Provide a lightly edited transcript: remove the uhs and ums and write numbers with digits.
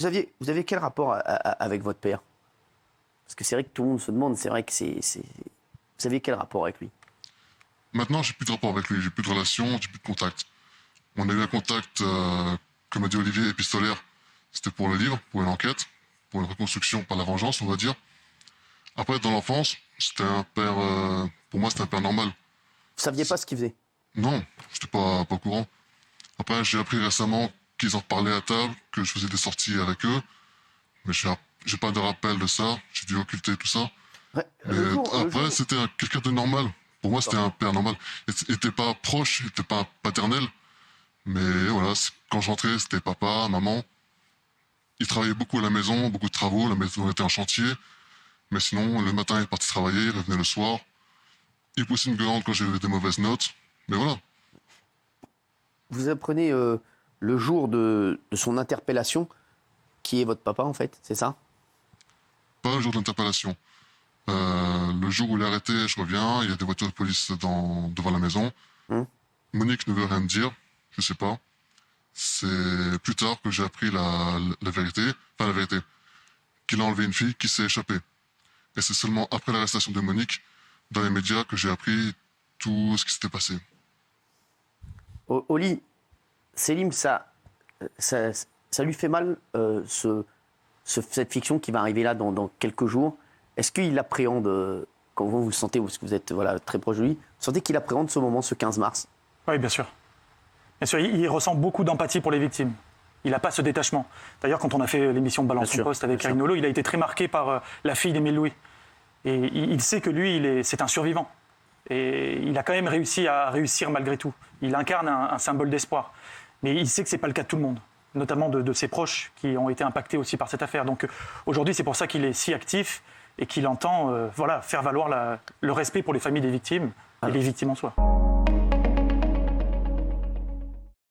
Vous avez quel rapport avec votre père? Parce que c'est vrai que tout le monde se demande, c'est vrai que Vous avez quel rapport avec lui? Maintenant, j'ai plus de rapport avec lui, j'ai plus de relation, j'ai plus de contact. On a eu un contact, comme a dit Olivier, épistolaire. C'était pour le livre, pour une enquête, pour une reconstruction par la vengeance, on va dire. Après, dans l'enfance, c'était un père... pour moi, c'était un père normal. Vous saviez pas ce qu'il faisait? Non, j'étais pas au courant. Après, j'ai appris récemment qu'ils en parlaient à table, que je faisais des sorties avec eux. Mais j'ai pas de rappel de ça, j'ai dû occulter tout ça. Ouais, Mais après, c'était quelqu'un de normal. Pour moi, c'était un père normal. Il était pas proche, il était pas paternel. Mais voilà, quand je rentrais, c'était papa, maman. Il travaillait beaucoup à la maison, beaucoup de travaux, la maison était en chantier. Mais sinon, le matin, il partait travailler, il revenait le soir. Il poussait une gueulante quand j'avais des mauvaises notes. Mais voilà. Vous apprenez le jour de son interpellation, qui est votre papa en fait, c'est ça? Pas le jour d'interpellation. Le jour où il est arrêté, je reviens, il y a des voitures de police devant la maison. Monique ne veut rien me dire, je sais pas. C'est plus tard que j'ai appris la vérité, qu'il a enlevé une fille qui s'est échappée. Et c'est seulement après l'arrestation de Monique, dans les médias, que j'ai appris tout ce qui s'était passé. Oli, Selim, ça lui fait mal, cette fiction qui va arriver là dans quelques jours. Est-ce qu'il appréhende, quand vous le sentez, parce que vous êtes très proche de lui, vous sentez qu'il appréhende ce moment, ce 15 mars? Oui, bien sûr. Bien sûr, il ressent beaucoup d'empathie pour les victimes. Il n'a pas ce détachement. D'ailleurs, quand on a fait l'émission Balance son poste avec Karine Nolot, il a été très marqué par la fille d'Émile Louis. Et il sait que lui, c'est un survivant. Et il a quand même réussi à réussir malgré tout. Il incarne un symbole d'espoir. Mais il sait que ce n'est pas le cas de tout le monde, notamment de ses proches qui ont été impactés aussi par cette affaire. Donc aujourd'hui, c'est pour ça qu'il est si actif et qu'il entend faire valoir le respect pour les familles des victimes et les victimes en soi.